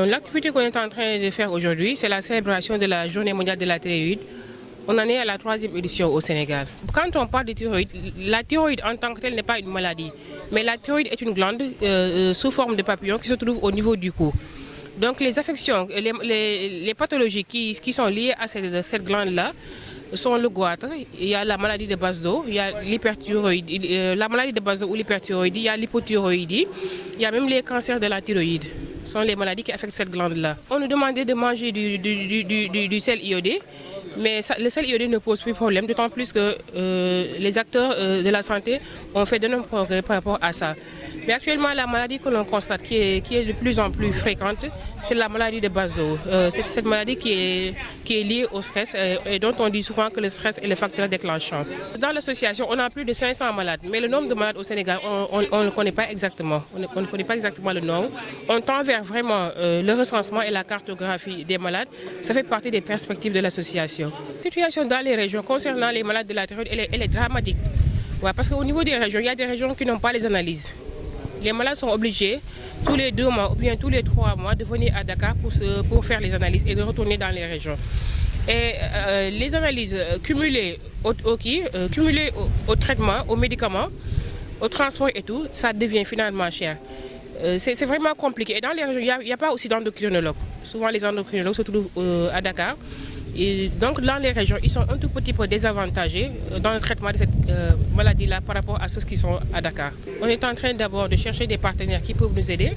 L'activité qu'on est en train de faire aujourd'hui, c'est la célébration de la Journée mondiale de la thyroïde. On en est à la 3e édition au Sénégal. Quand on parle de thyroïde, la thyroïde en tant que telle n'est pas une maladie, mais la thyroïde est une glande sous forme de papillon qui se trouve au niveau du cou. Donc les affections, les pathologies qui sont liées à cette glande-là sont le goitre, il y a la maladie de Basedow, il y a l'hyperthyroïdie, la maladie de Basedow ou l'hyperthyroïdie, il y a l'hypothyroïdie, il y a même les cancers de la thyroïde. Ce sont les maladies qui affectent cette glande-là. On nous demandait de manger du sel iodé, mais le sel iodé ne pose plus de problème, d'autant plus que les acteurs de la santé ont fait d'énormes progrès par rapport à ça. Mais actuellement, la maladie que l'on constate, qui est de plus en plus fréquente, c'est la maladie de Basedow. C'est cette maladie qui est liée au stress et dont on dit souvent que le stress est le facteur déclenchant. Dans l'association, on a plus de 500 malades, mais le nombre de malades au Sénégal, on ne connaît pas exactement. On ne connaît pas exactement le nombre. On tend vers vraiment le recensement et la cartographie des malades. Ça fait partie des perspectives de l'association. La situation dans les régions concernant les malades de la thyroïde, elle est dramatique. Ouais, parce qu'au niveau des régions, il y a des régions qui n'ont pas les analyses. Les malades sont obligés tous les 2 mois ou bien tous les 3 mois de venir à Dakar pour faire les analyses et de retourner dans les régions. Et les analyses cumulées au traitement, aux médicaments, au transport et tout, ça devient finalement cher. C'est vraiment compliqué. Et dans les régions, il n'y a pas aussi d'endocrinologues. Souvent, les endocrinologues se trouvent à Dakar. Et donc, dans les régions, ils sont un tout petit peu désavantagés dans le traitement de cette maladie-là par rapport à ceux qui sont à Dakar. On est en train d'abord de chercher des partenaires qui peuvent nous aider.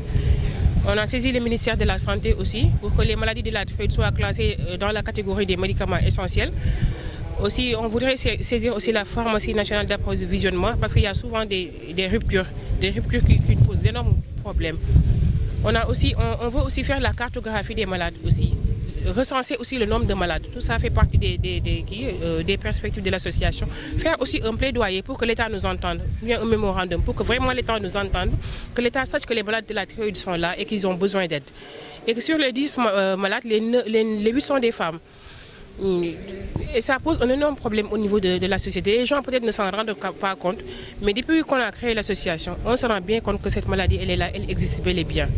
On a saisi le ministère de la Santé aussi pour que les maladies de la thyroïde soient classées dans la catégorie des médicaments essentiels. Aussi, on voudrait saisir aussi la pharmacie nationale d'approvisionnement parce qu'il y a souvent des ruptures qui posent d'énormes problèmes. On veut aussi faire la cartographie des malades aussi, recenser aussi le nombre de malades. Tout ça fait partie des perspectives de l'association. Faire aussi un plaidoyer pour que l'État nous entende, bien un mémorandum, pour que vraiment l'État nous entende, que l'État sache que les malades de la thyroïde sont là et qu'ils ont besoin d'aide. Et que sur les 10 malades, les 8 sont des femmes. Et ça pose un énorme problème au niveau de la société. Les gens peut-être ne s'en rendent pas compte, mais depuis qu'on a créé l'association, on se rend bien compte que cette maladie, elle est là, elle existe bel et bien.